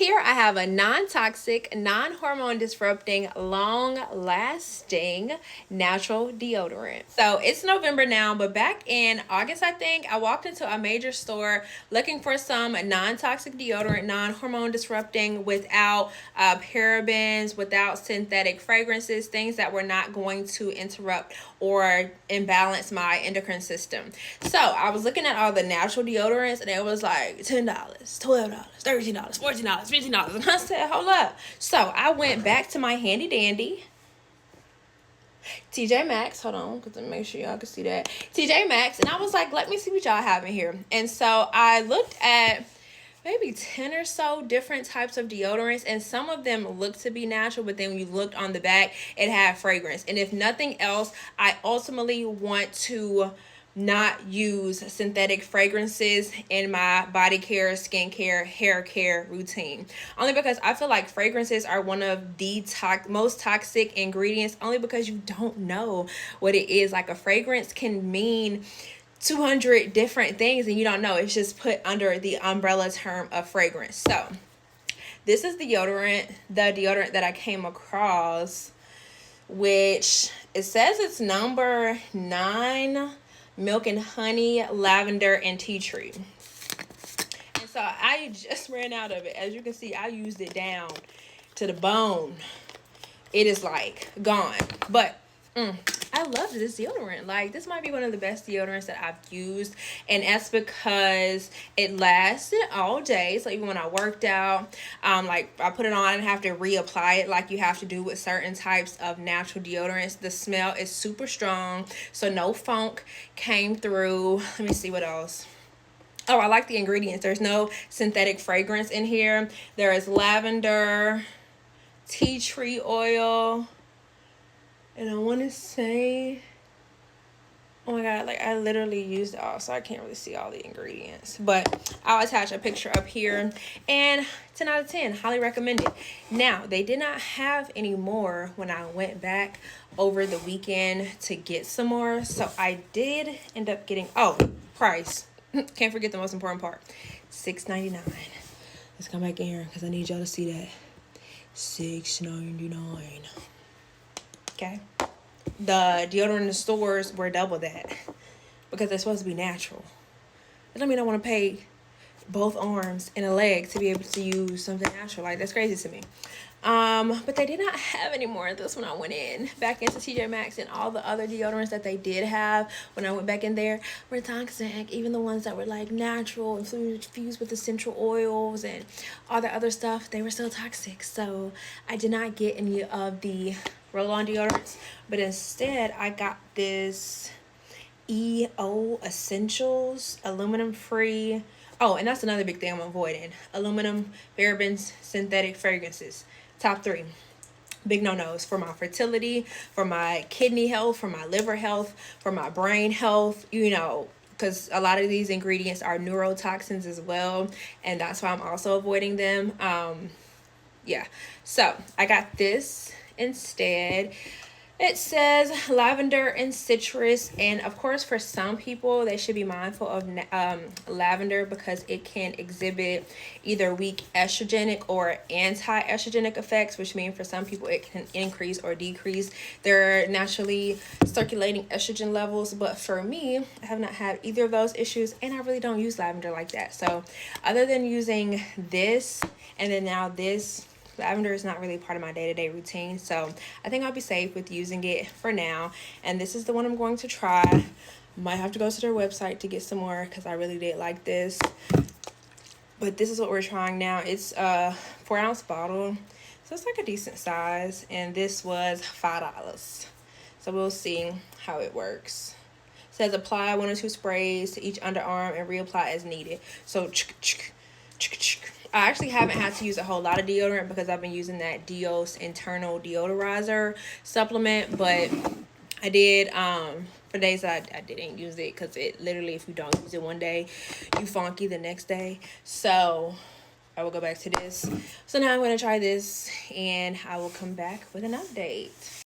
Here I have a non-toxic, non-hormone disrupting, long-lasting natural deodorant. So it's November now, but back in August, I think, I walked into a major store looking for some non-toxic deodorant, non-hormone disrupting, without parabens, without synthetic fragrances, things that were not going to interrupt or imbalance my endocrine system. So I was looking at all the natural deodorants, and it was like $10, $12, $13, $14, $15. And I said, hold up. So I went back to my handy dandy TJ Maxx. Hold on, because make sure y'all can see that. TJ Maxx. And I was like, let me see what y'all have in here. And so I looked at maybe 10 or so different types of deodorants, and some of them looked to be natural, but then when you looked on the back, it had fragrance. And if nothing else, I ultimately want to not use synthetic fragrances in my body care, skincare, hair care routine. Only because I feel like fragrances are one of the most toxic ingredients, only because you don't know what it is. Like, a fragrance can mean 200 different things and you don't know. It's just put under the umbrella term of fragrance. So this is the deodorant that I came across, which it says it's number 9, milk and honey, lavender, and tea tree. And so I just ran out of it. As you can see, I used it down to the bone. It is like gone. But I love this deodorant. Like, this might be one of the best deodorants that I've used, and that's because it lasted all day. So even when I worked out, like, I put it on and have to reapply it like you have to do with certain types of natural deodorants. The smell is super strong, so no funk came through. Let me see what else. Oh, I like the ingredients. There's no synthetic fragrance in here. There is lavender, tea tree oil, and I want to say, oh my god, like, I literally used it all, so I can't really see all the ingredients. But I'll attach a picture up here. And 10 out of 10, highly recommend it. Now, they did not have any more when I went back over the weekend to get some more. So I did end up getting, oh, price. Can't forget the most important part. $6.99. Let's come back in here because I need y'all to see that. $6.99. Okay, the deodorant in the stores were double that because they're supposed to be natural. That don't mean I want to pay both arms and a leg to be able to use something natural. Like, that's crazy to me. But they did not have any more of this when I went in back into TJ Maxx, and all the other deodorants that they did have when I went back in there were toxic. Even the ones that were like natural, infused with essential oils and all the other stuff, they were still toxic. So I did not get any of the roll-on deodorants, but instead I got this EO Essentials, aluminum free. Oh, and that's another big thing I'm avoiding: aluminum, parabens, synthetic fragrances. Top 3 big no-nos for my fertility, for my kidney health, for my liver health, for my brain health, because a lot of these ingredients are neurotoxins as well, and that's why I'm also avoiding them. Yeah, so I got this instead. It says lavender and citrus, and of course for some people they should be mindful of lavender because it can exhibit either weak estrogenic or anti-estrogenic effects, which means for some people it can increase or decrease their naturally circulating estrogen levels. But for me, I have not had either of those issues, and I really don't use lavender like that. So other than using this and then now this, lavender is not really part of my day-to-day routine, so I think I'll be safe with using it for now. And this is the one I'm going to try. Might have to go to their website to get some more because I really did like this. But this is what we're trying now. It's a 4-ounce bottle, so it's like a decent size, and this was $5. So we'll see how it works. It says apply 1 or 2 sprays to each underarm and reapply as needed. So I actually haven't had to use a whole lot of deodorant because I've been using that Dios internal deodorizer supplement, but I did for days that I didn't use it because it literally, if you don't use it one day, you funky the next day. So I will go back to this. So now I'm going to try this and I will come back with an update.